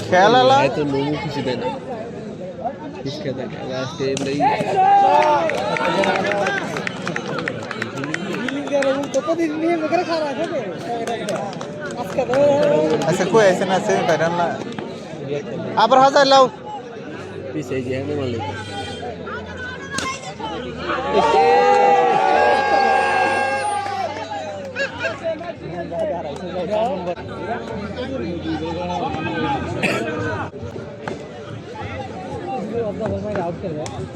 খেলা তো লোমও কিছু দেয় না ফিসকে থাকে লাস্টে এমনি আচ্ছা কই আছে না সেমি ফাইনাল না আবার হাজার লাও পিছে যে হ্যাঁ মালিক आउट कर रहा है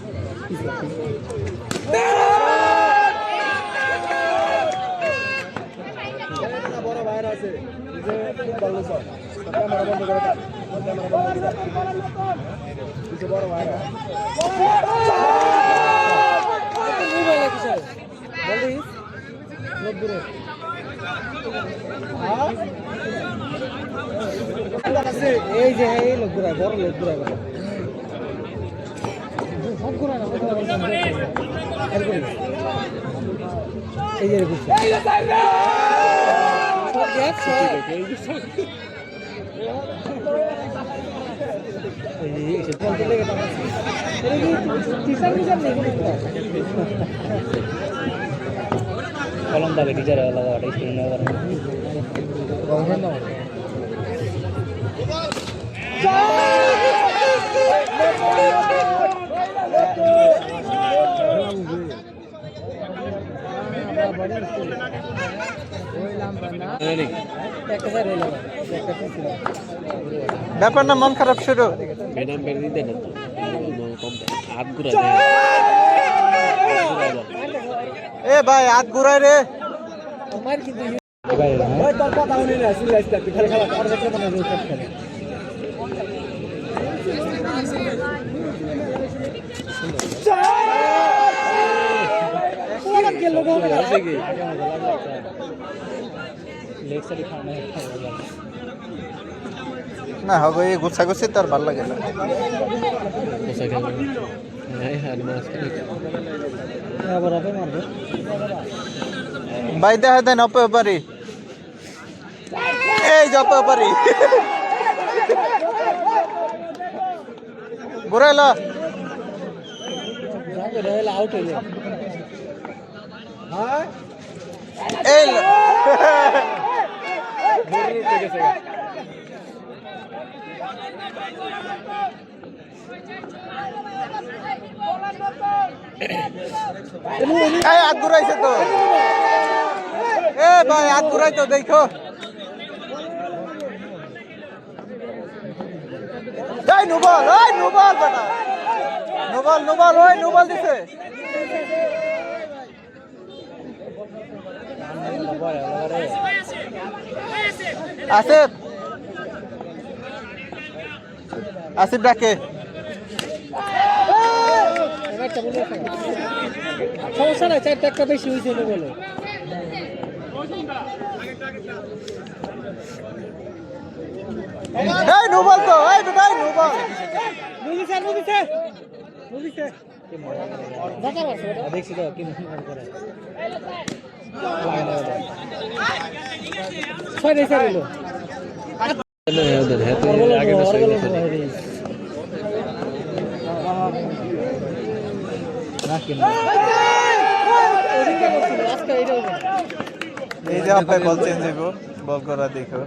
বড় বাইরে আছে যে খুব ভালো সব ক্যামেরা বন্ধ করে দাও ক্যামেরা বন্ধ করে দাও কিছু বড় বাইরে বলিস লোক দূরে এই যে এই লোক দূরে বড় লোক দূরে সব করে না এই যে কলম থাকে টিচার আলাদা স্টুডেন্ট ব্যাপার না মন খারাপ শুরু বেনাম বের দিতে না তো কম হাত ঘুরা এ ভাই হাত ঘুরাই রে আমার কিন্তু ভাই তোর কথা হইনি না সিরিয়াস তুই খেলা খেলা আর দেখলে মনে হয় সব খেলে ওরা গেল গো লেগ সাইড খানা না হবে এই গুছা গুছি তার ভালো লাগে না গোসা খেলা নাই হার মাস খেলে আবার আপে মারবে ভাই দেখা দেন অপে পারি এই জপে পারি ঘুরাইলো যাবে রে আউট হইলো হ্যাঁ এই হাত ঘুরাইছে তো এ ভাই হাত ঘুরাই তো দেখো এই নুবল বেটা নুবল দিছে আসিফ ডাকে সমস্যা নাই চারটা একটা বেশি হয়েছে বলে এই নুবল তো এই বেটা নুবল দেখছি তো কি করে ছয় রেসে রইলো আগে এই যে আপনার বল চেঞ্জ হইব বল করা দেখো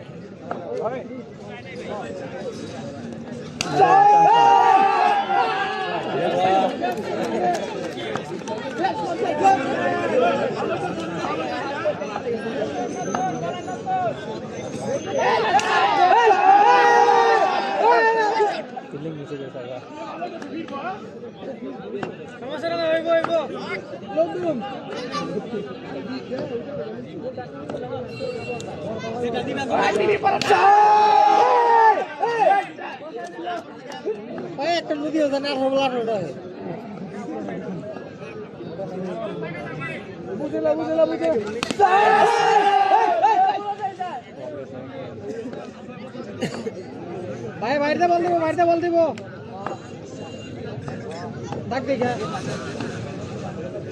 একটা নদী ওখানে 18 বুঝলা বুঝে ভাই বাইরে বল দিব ডাক দেখা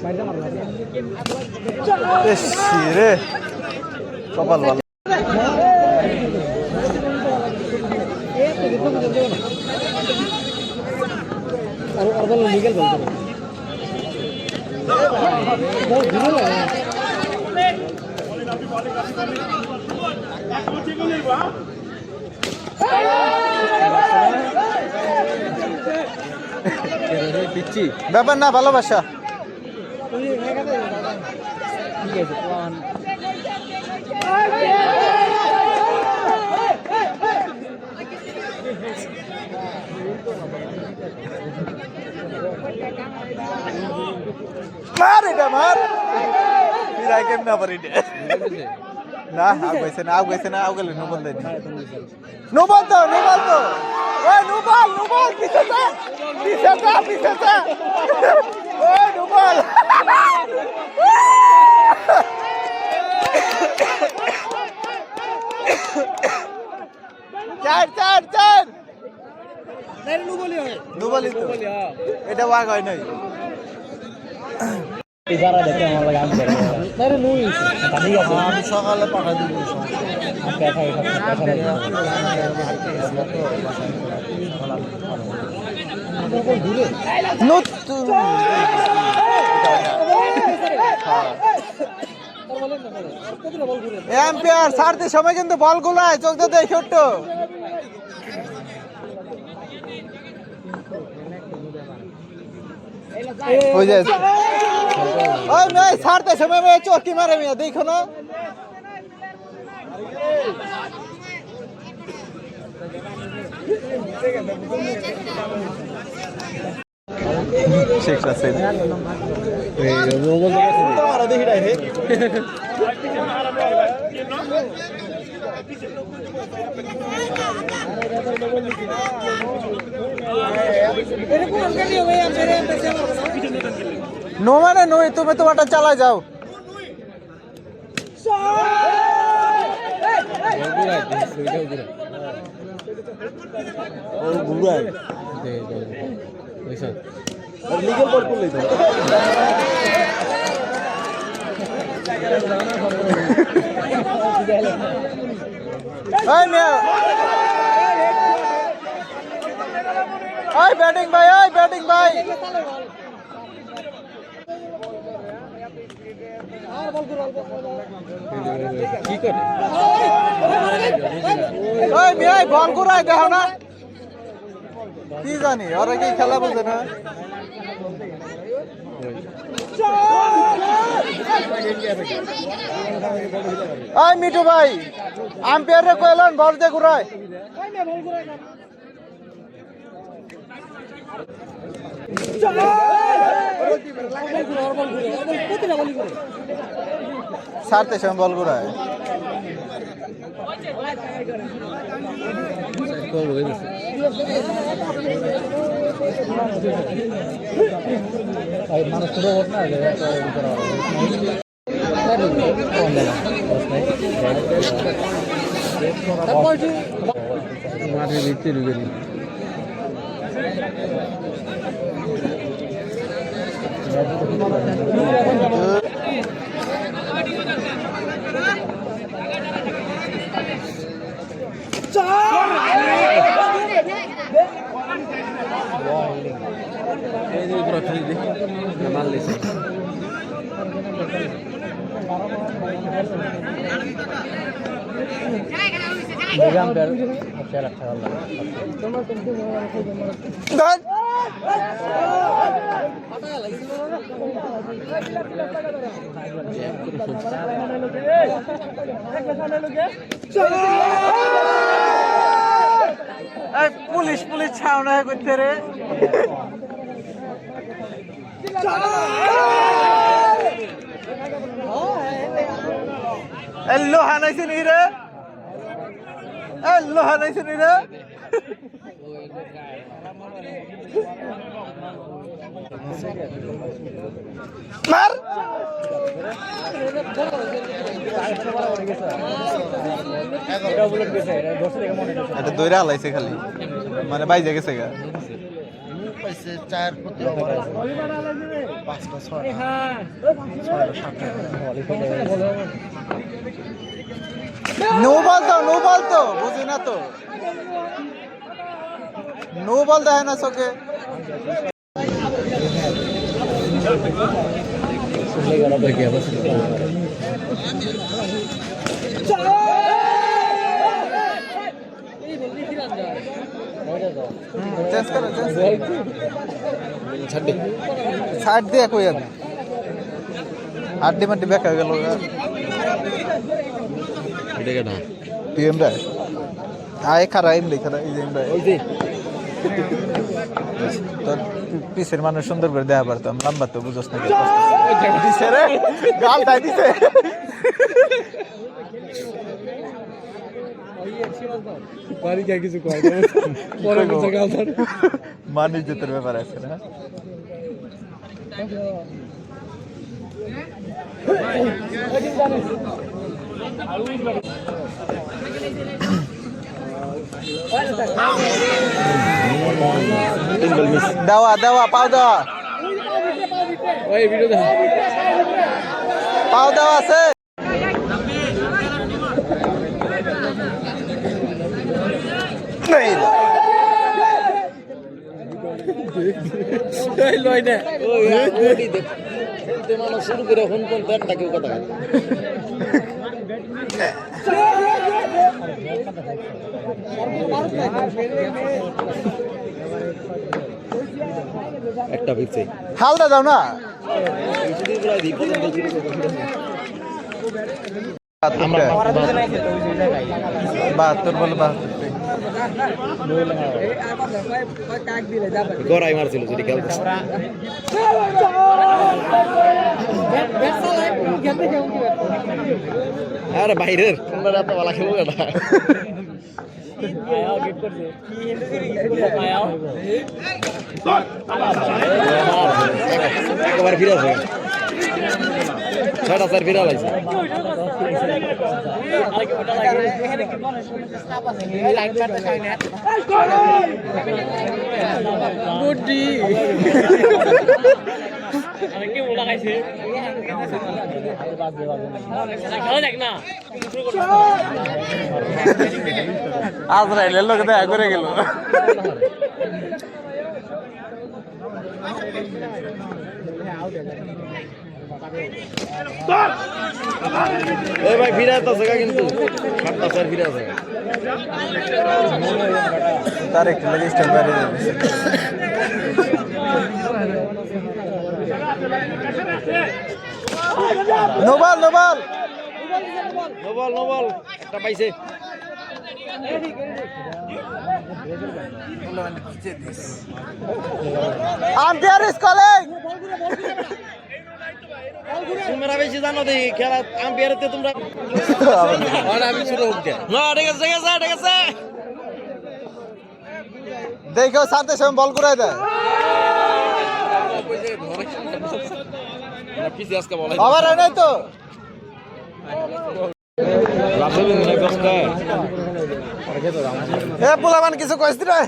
বাইরে মারলা রে কপাল ভালো আর বল লিগ্যাল বল বহুত দূরে লাগে ব্যাপার না ভালোবাসা মার এটা মার ফিরাই কেমন না পারি না আউ গেছে না আউ গেলে নোবল দেয়নি নোবল তো ওই নোবল পিছে ওই নোবল চার নোবলই তো এটা ওয়াগ হয় নাই আমি সকালে পাঠা দিব নতুন এম্পিয়ার ছাড়তে সময় কিন্তু বল গুলায় চোখ তো দেখে উঠতো ওই যে ওই মেয়ে ছাড়তে সময় মেয়ে চোখ কি মারে মেয়ে দেখো না শেখ রাসেল দেখি ডাইরেক্ট নো মানে নো তুমি তোমারটা চালা যাও ব্যাটিং ভাই কি করে ওই মিয়াই বল ঘুরাই দেখো না কি জানি ওরা কি খেলা বুঝে না ওই মিঠু ভাই আম্পায়ার রে কইলেন বল দে ঘুরাই সারতে সময় বল ঘুরায় মাঠের ভিতরে ঢুকে দিল পুলিশ ছাউনা করতে রে লোহা নাইছে নি রে লোহা নাইছে নি রে মার এটা দইরা হালাইছে খালি মানে বাইজে গেছে গা নো বল তো বুঝি না তো নো বল দেয় না চোখে ছাড় দিয়ে কই আমি আড্ডি মাড্ডি বেকার গেল টিএম রা আয় খারা এমনি খারা এই যে তোর পিসের মানুষ সুন্দর করে দেয়া পারতাম লম্বা তো বুঝোস না দিছে রে গাল তাই দিছে মানুষ যেতের ব্যাপার আছে না দেওয়া দেওয়া পাও দেওয়া পাও দেওয়া আছে শুরু করে এখন কোন পেটটা কেউ কথা একটা ভিড়ছে হালদা দাও না বাহাত্তর বলে গড়াই মারছিল যদি খেলতে আরে বাইরের বলা খেলবো না একবার ফিরে আসবে 6টা 4 ফিরে লাগছে গুডি কি বলা গাইছে দেখ না আজরাইলের লোক দেখা করে গেল এই ভাই ফিরে আসছে কিন্তু 7টা 4 ফিরে আসছে তার একটু লাগে স্টার বাইরে নোবাল নোবাল নোবল নোবল একটা পাইছে আম্পায়ার ইজ কলিং তোমরা বেশি জানো দেখি খেলা আম্পায়ারতে তোমরা আমি শুরু হোক না ঠিক আছে ঠিক আছে ঠিক আছে দেখো সাথে সঙ্গে বল করে দেয় আবার নাই তো এ পোলামান কিছু কইছিস রে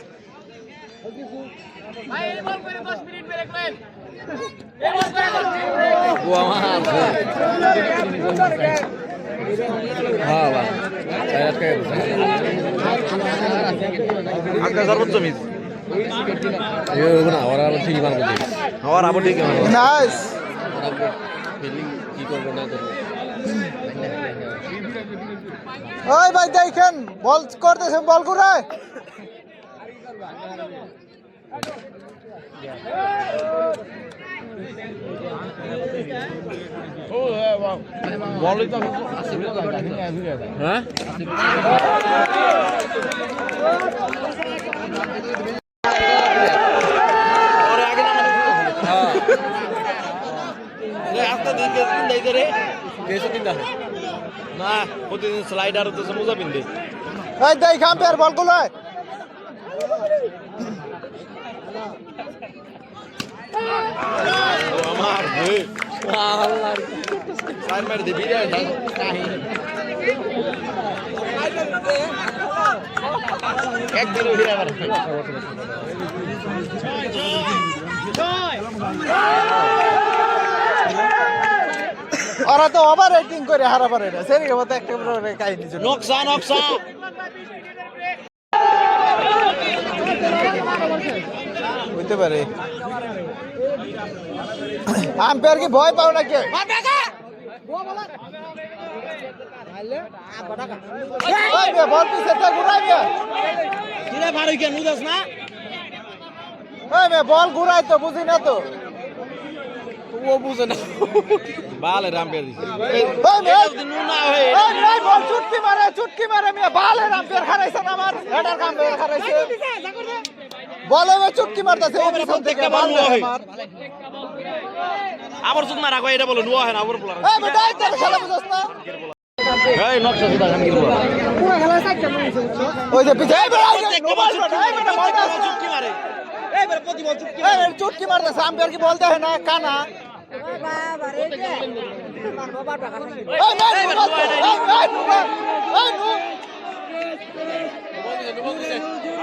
সর্বোচ্চ মিস ঠিকই মারবো আমার আবার ঠিক নাইস কি করবো না করবো ওই ভাই দেখেন বল করতেছে বল করে বলই তো হ্যাঁ না প্রতিদিন স্লাইডার হচ্ছে মোজা পিনবে এই দেখ আম্পায়ার বলগুলো আমার সাইড মার দিবি রে একদিন উঠে আবার ওরা তো ওভার রেটিং করে হারা পারে না সেই কথা একটা কাহিনী ছিল নকশা নকশা হইতে পারে আম্পায়ার কি ভয় পাও নাকি বল পিছে ঘুরাইবে কিরে ভারী কেন উদাস না বল ঘুরাই তো বুঝি না তো ও বুঝে না বালে রামপের দিছে না হয়ে বল চুটকি মারে মিয়া বালে রামপের খারাইছে না আমার হেডার কাম্পের খারাইছে বলে চুটকি মারতাছে ও পিছন থেকে বল আমার আবার সুদ মারা কই এটা বলো নুয়া হয় না আবার বলার এই বেটা এই তোর খেলা বুঝছ না এই নকশা সুদা খান কি বলা পুরো খেলা সাইডটা মনে হচ্ছে ওই যে পিছে এই বেটা চুটকি মারে এই বেটা প্রতি বল চুটকি এই চুটকি মারতাছে আম্পায়ার কি বলতে হয় না কানা বাবা রে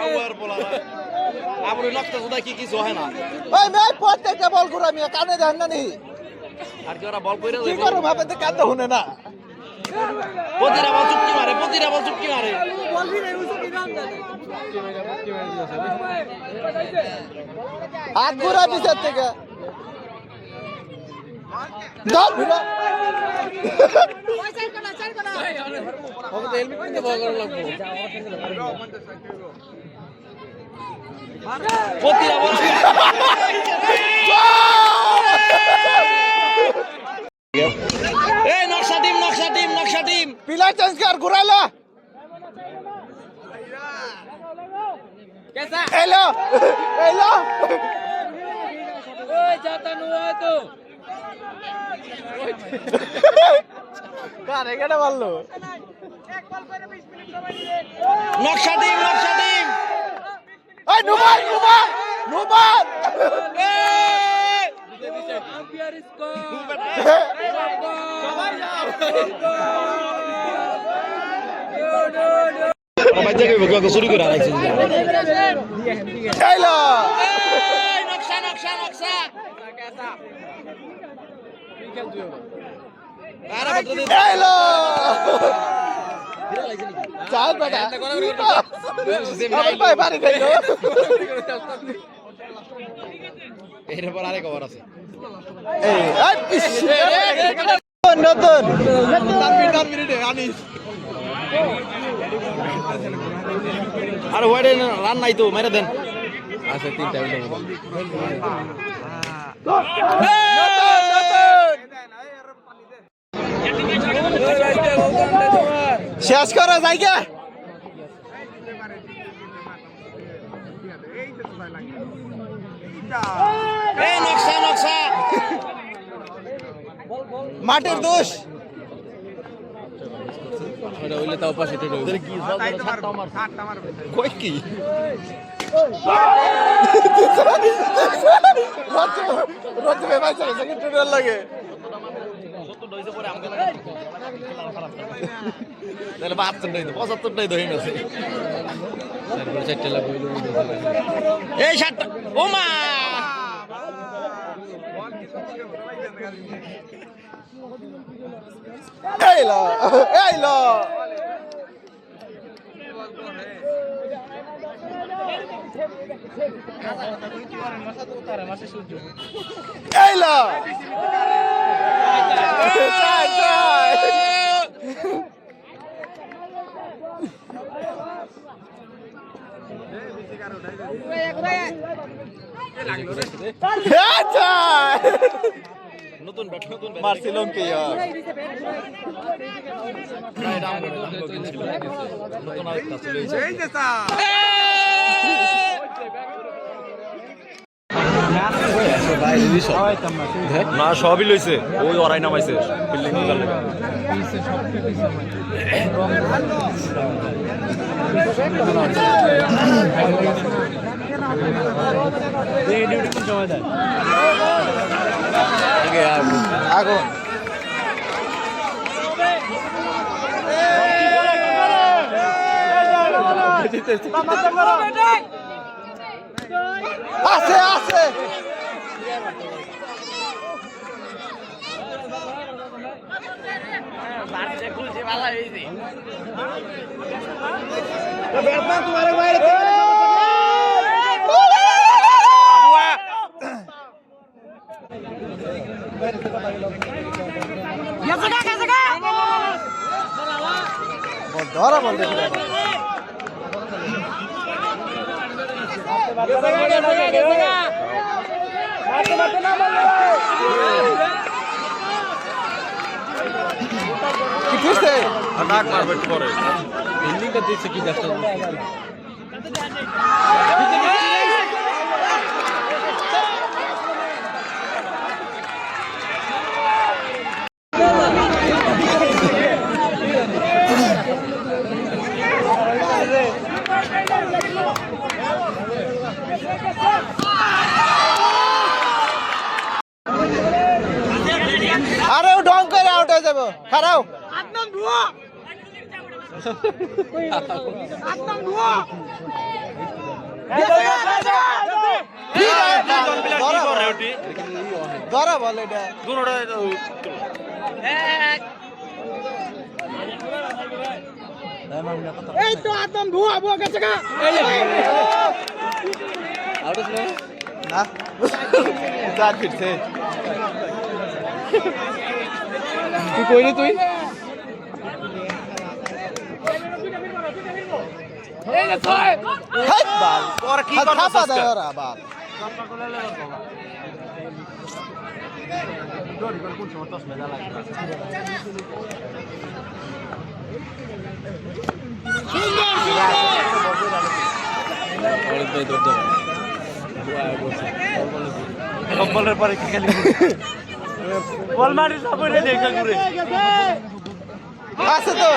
আবার বলা আবার নকশা সুদা কি কিছু হয় না প্রত্যেকটা বল ঘুরা মিয়া কানে দেন না নি আর কি ওরা বল কইরা কি করো ভাবে তো কান তো শুনে না প্রতিটা বল চুটকি মারে প্রতিটা বল চুটকি মারে হাত ঘুরা পিছের থেকে ধর ভিড়া প্রতিটা বল এই নকশা টিম পিলার চেঞ্জ কর ঘুরাইলা এলো কারে কেটে মারলো নকশা টিম এই নুমান ভাই দেখে বকে চুরি করে রাখছে এলো নকশা এলো চাল বেটা ভাই বাড়ি খাইলো এরপর আরেক খবর আছে নতুন আর ওয়াইডে রান নাই তো মেরে দেন আচ্ছা তিনটা শেষ করা যায় কে নকশা মাটির দোষ কই কি লাগে তাহলে 75টাই ধরে আছে এই সাতটা ও মা এইলো নতুন ব্যাট মারছিলাম কে নতুন আরেকটা চলে না সবই লইছে ওই ওরাই নামাইছে বিল্ডিং আগুন আছে আছে ধরা বলতে কি ফিরছে ডাক মারবে একটু পরে বিল্ডিংটা দিচ্ছে কি দেখতে আরে ও ঢং করে আউট হয়ে যাবো খারাও ধরা বলে এটা এই তো আদম ধোয়া বুয়া গেছে গা না চার ফিরছে তুই কইলি তুই হাত বাল তোর কি থাপা করছিস দেয় ওরা বাল বলের পরে কি খালি বল মারি সবরে দেখে ঘুরে আছে তো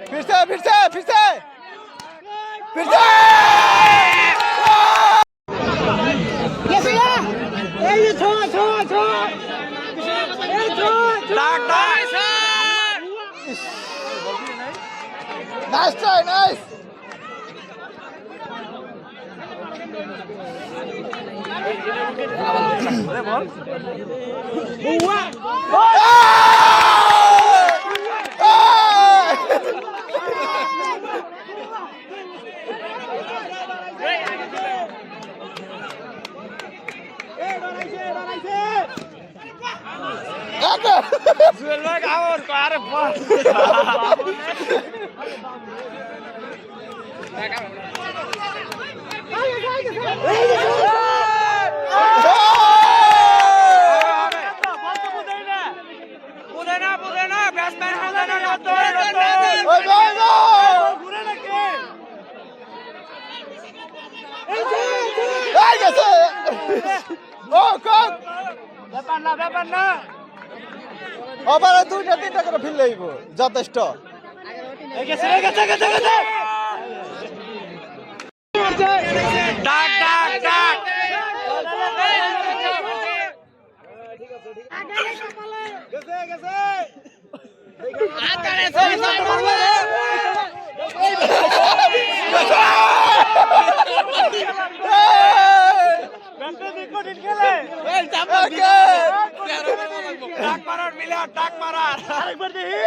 ফিরছে ফিরছে ফিরছে ফিরছে এই যে ছোয়া ছোয়া ছোয়া এই ছোয়া ডাক ডাক নাইস ট্রাই নাইস জুয়েল ভাই আওয়াজ কর আরে বাস আবার দুইটা তিনটা করে ফিল লইব যথেষ্ট ডাক ডাক ডাক ডাক মারার মিলা ডাক মারার আরেকবার দেখি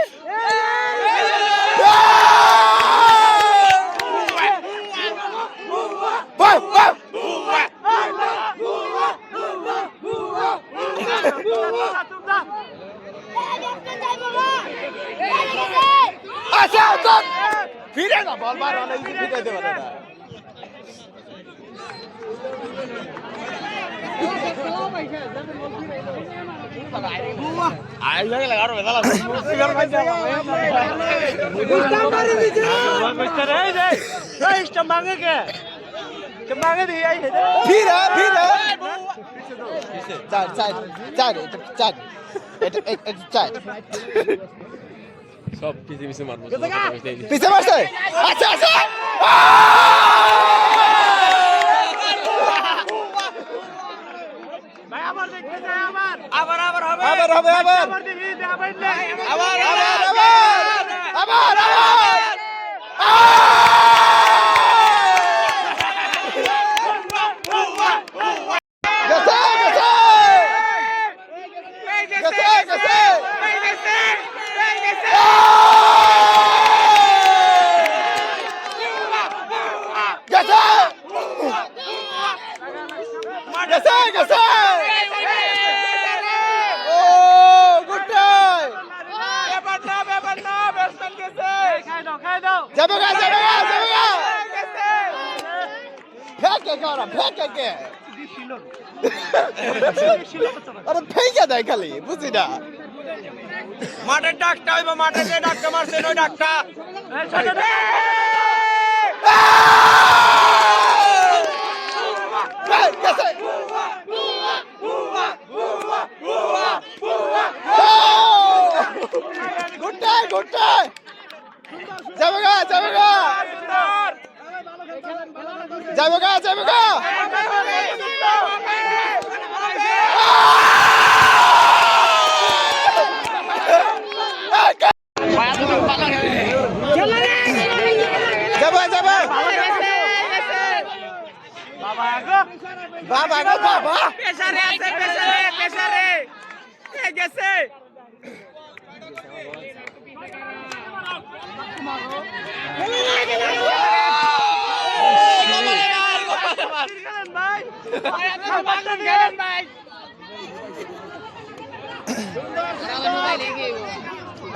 ফিরে না বল মার অনেক ফিরে দেবে না ফিরে ফিরে চার চার চার চার চার সব পিছে পিছে মারবো পিছে মারছে আচ্ছা আচ্ছা আবার হবে আবার আবার আবার আবার যাবে গা যাবে গা যাবে গা ফেকে করা ফেকে আরে ফেকে দেয় খালি বুঝি না মাঠের ডাকটা হইব মাঠে যে ডাকটা মারছেন ওই ডাকটা গুড্ডাই গুড্ডাই যাবে গা যাবে গা যাবে গা যাবে গা যাবে যাবে বাবা গো বাবা পেশারে আছে পেশারে গেছে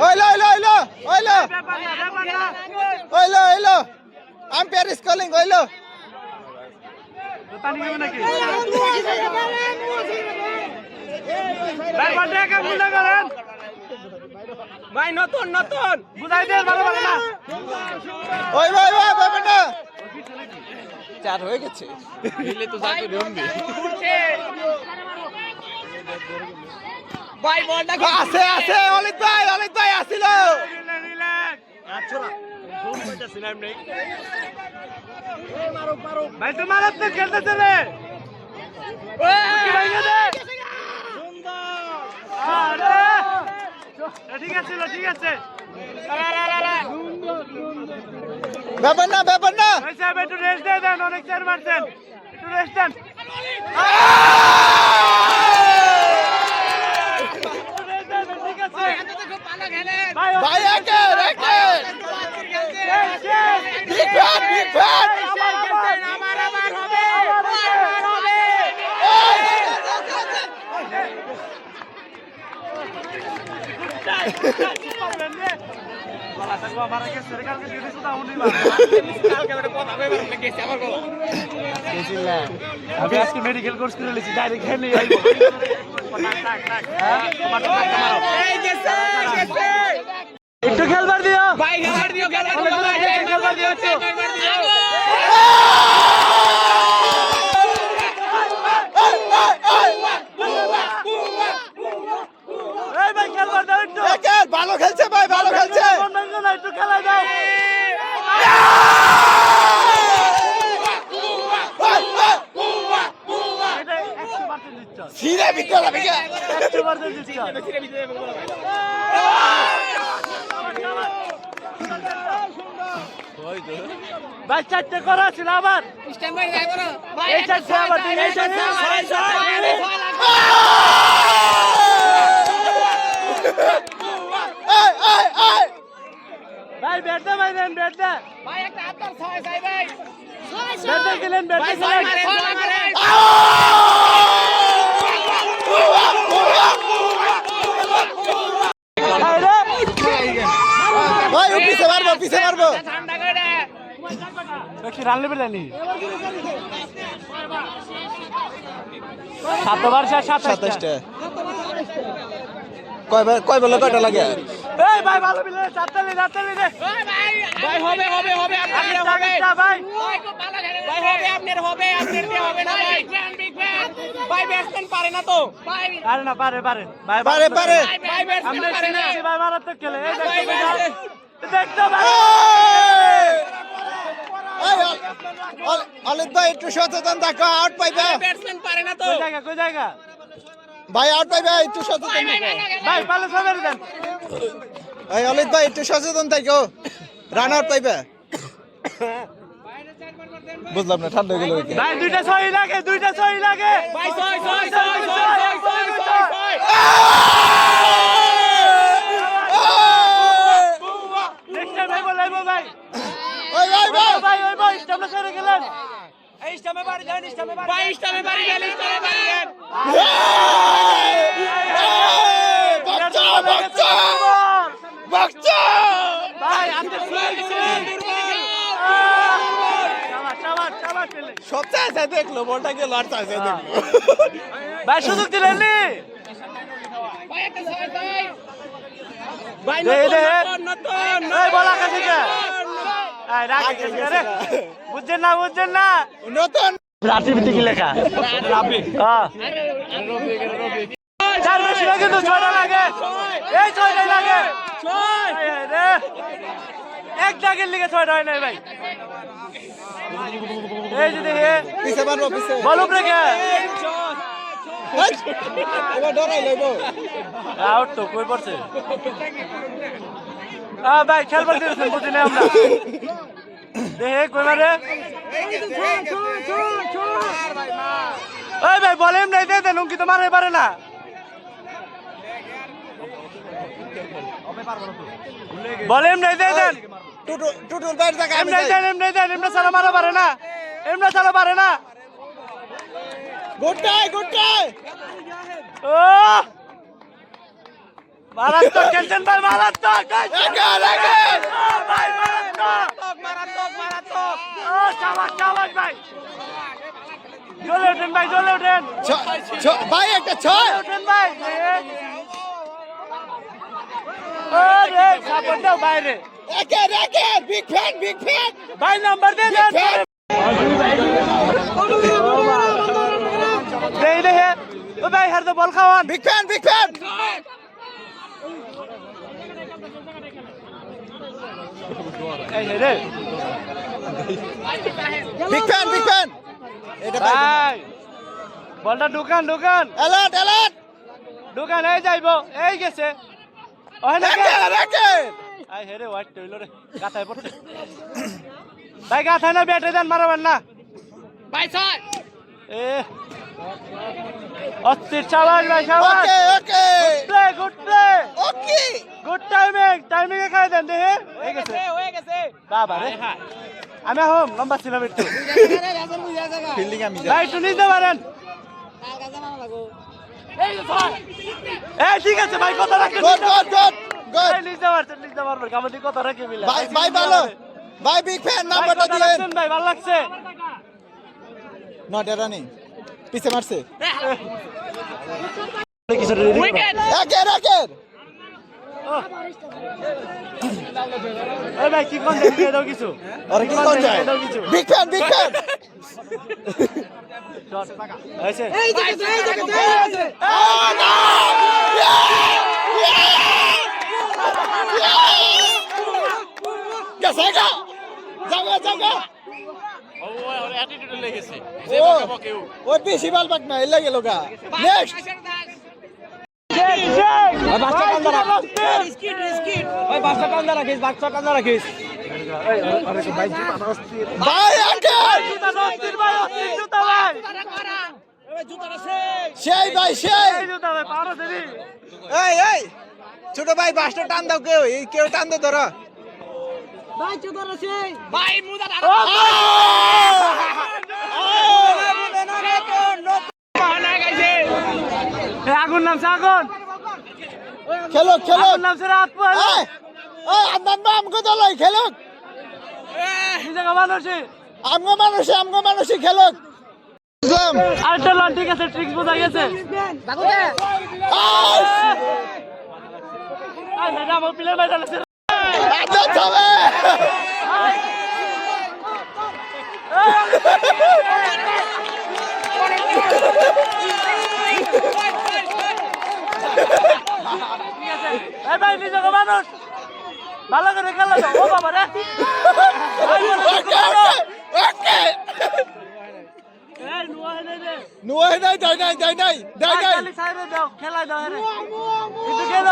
ওইলো ওইলো ওইলো ওইলো ওইলো ওইলো আম্পায়ার ইজ কলিং ওইলো ভাই নতুন নতুন বুঝাই দে ভালো ভালো না ওই ভাই ভাই বাবাটা চার হয়ে গেছে দিলে তো যাকে রমবে ভাই বলটা আছে আছে অলিত ভাই আসিল ভাই তো মারাত তো খেলতে চলে ঠিক আছে ঠিক আছে ব্যাপার না একটু রেস্ট দিয়ে দেন অনেক চার মারছেন একটু রেস্ট দেন ঠিক আছে ভাই একে একে বিগ ফ্যান আমার হবে আমি আজকে মেডিকেল কোর্স করে লিখছি ডাইরেক্ট খেলে একটু খেলবার দিও ভাই খেলবার দিও খেলবার দিও এই ভাই খেলবার দাও একটু একে ভালো খেলছে ভাই ভালো খেলছে একটু খেলা দাও সিরে ভিতরে ভিগে ভাই চারটে করা ছিল আবার এই চারটে আবার এই চারটে ভাই ব্যাটটা ভাই দেন ব্যাটটা ভাই একটা আত্মার ছয় চাই ভাই ব্যাটটা গেলেন ব্যাটটা গেলেন ভাই পিছে মারবো ঠান্ডা করে কি রানলে বেলানি 7 ওভার 27টা কয় বলে কয়টা লাগে এই ভাই ভালো বিলে চারটালি দে ভাই হবে আপনার হবে ভাই ভাই হবে আপনার দিয়ে হবে না ভাই ভাই ব্যাটসম্যান পারে না তো আরে না পারে ভাই পারে ভাই ব্যাটসম্যান পারে না ভাই মারাত্মক খেলে এই দেখতে ভাই অলিত ভাই একটু সচেতন থাকো আউট পাইবে ব্যাটসম্যান পারে না তো কই জায়গা ভাই আউট পাইবে একটু সচেতন থাকো ভাই পালে সবের দেন এই অলিত ভাই একটু সচেতন থাকো রান আউট পাইবে বুঝলাম না ঠান্ডা গেল ভাই দুইটা ছয় লাগে ভাই ছয় দেখতে লাইবো ভাই ওই ভাই স্টাম্পে ছেড়ে গেলেন ভাই ইস্টামে বাড়ি দেন বাচ্চা ভাই আপনি চাবার ফেলে সবচেয়ে আছে দেখলো বলটা গেল আর চাইছে দেখলো ভাই সুযোগ দিলেন নি ভাই নতুন এই বল আকাশে কে এই রাখি রে বুঝছেন না নতুন রাত্রি ভিত্তি কি লেখা হ্যাঁ চার বেশি লাগে তো ছয়টা লাগে এই ছয়টাই লাগে রে এক দাগের লিগে ছয়টা হয় নাই ভাই এই যে দেখে পিছে বানবো পিছে বল উপরে কে এবার ডরাই লইবো আউট তো কই পড়ছে ভাই খেলবার দিয়েছেন বুঝি না আমরা দেখে কই মারে ওই ভাই বলেম নাই দে দেন কি তো মারে পারে না বলেম নাই দে দেন টুটুল বাইরে জায়গা আমি এমনি দেন সালা মারা পারে না গুড টাই ও মারাত্মক খেলছেন ভাই মারাত্মক ভাই মারাত্মক ও চাবাক ভাই জ্বলে ওঠেন ভাই একটা ছয় ওঠেন ভাই রে সাপোর্ট দাও বাইরে একে বিগ ফ্যান ভাই নাম্বার দে দেন দে ও ভাই হার তো বল খাওয়ান বিগ ফ্যান এই রে বিগ ফ্যান এটা ভাই বলটা দোকান অ্যালার্ট দোকান এই যাইবো এই গেছে ওই না একে আই হেরে হোয়াইট টইলো রে গাথায় পড়ছে ভাই গাথায় না ব্যাটে দেন মারবেন না ভাই ছয় এ অস্থির চালাস ভাই চালাস ওকে গুড টাইমিং এ খাই দেন দেখে হয়ে গেছে বাবা রে আমি হোম লম্বা ছিলাম একটু ফিল্ডিং আমি ভাই একটু নিতে পারেন এই ঠিক আছে ভাই কথা রাখেন গুড নিতে পারবেন আমাদের কথা রাখে মিলে ভাই ভালো ভাই বিগ ফ্যান নাম্বারটা দিলেন ভাই ভালো লাগছে নট রানি পিছে মারছে উইকেট একে ওই ভাই কি কোন দেখে দাও কিছু আরে কি কোন যায় বিগ ফ্যান হইছে এই দেখে জায়গা ওই বেশি বাল বাক না এলে গেল গা নেক্সট ভাই আগে সেই ভাই এই ছোট ভাই বাসটা টান দাও কেউ টান দাও ধরো ভাই মুদা আগুন নামছে আগুন খেলো আগুন নামছে রাত পর আপনার আমগো দলাই খেলুক আমগো মানুষই খেলুক আরেকটা লন ঠিক আছে ট্রিক্স বোঝা গেছে আয় হ্যাঁ আমার প্লেয়ার বাইরে আছে আচ্ছা হবে এই ভাই নিজেকে মানুষ ভালো করে খেলা দাও ও বাবা রে ওকে এই নুয়া নে রে নুয়াই নাই দাই নাই দাই নাই দাই নাই খালি সাইডে দাও খেলা দাও রে কিন্তু গেল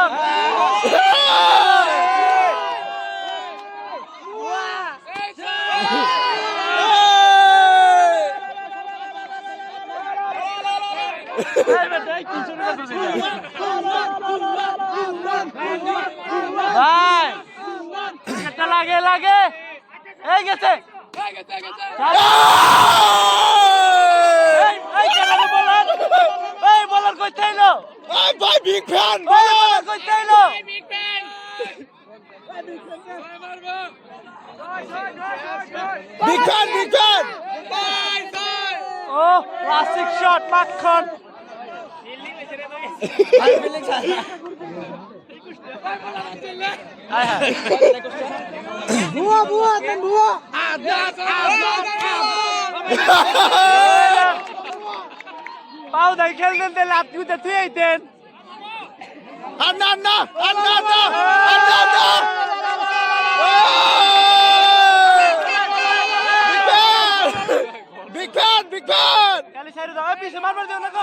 এই বেটা কি শুরু করছিস ভাই এটা লাগে লাগে এই গেছে এই কেন বলার এই বলার কই চাইলো ভাই বিগ ফ্যান ওই বলার কই চাইলো বিগ ফ্যান ও ক্লাসিক শট মাখন পাও দাই খেলতেন তাহলে আপনি তো তুই আইতেন আন্না বিগ ফ্যান খালি সাইডে দাও পিছে মারবার দিও না গো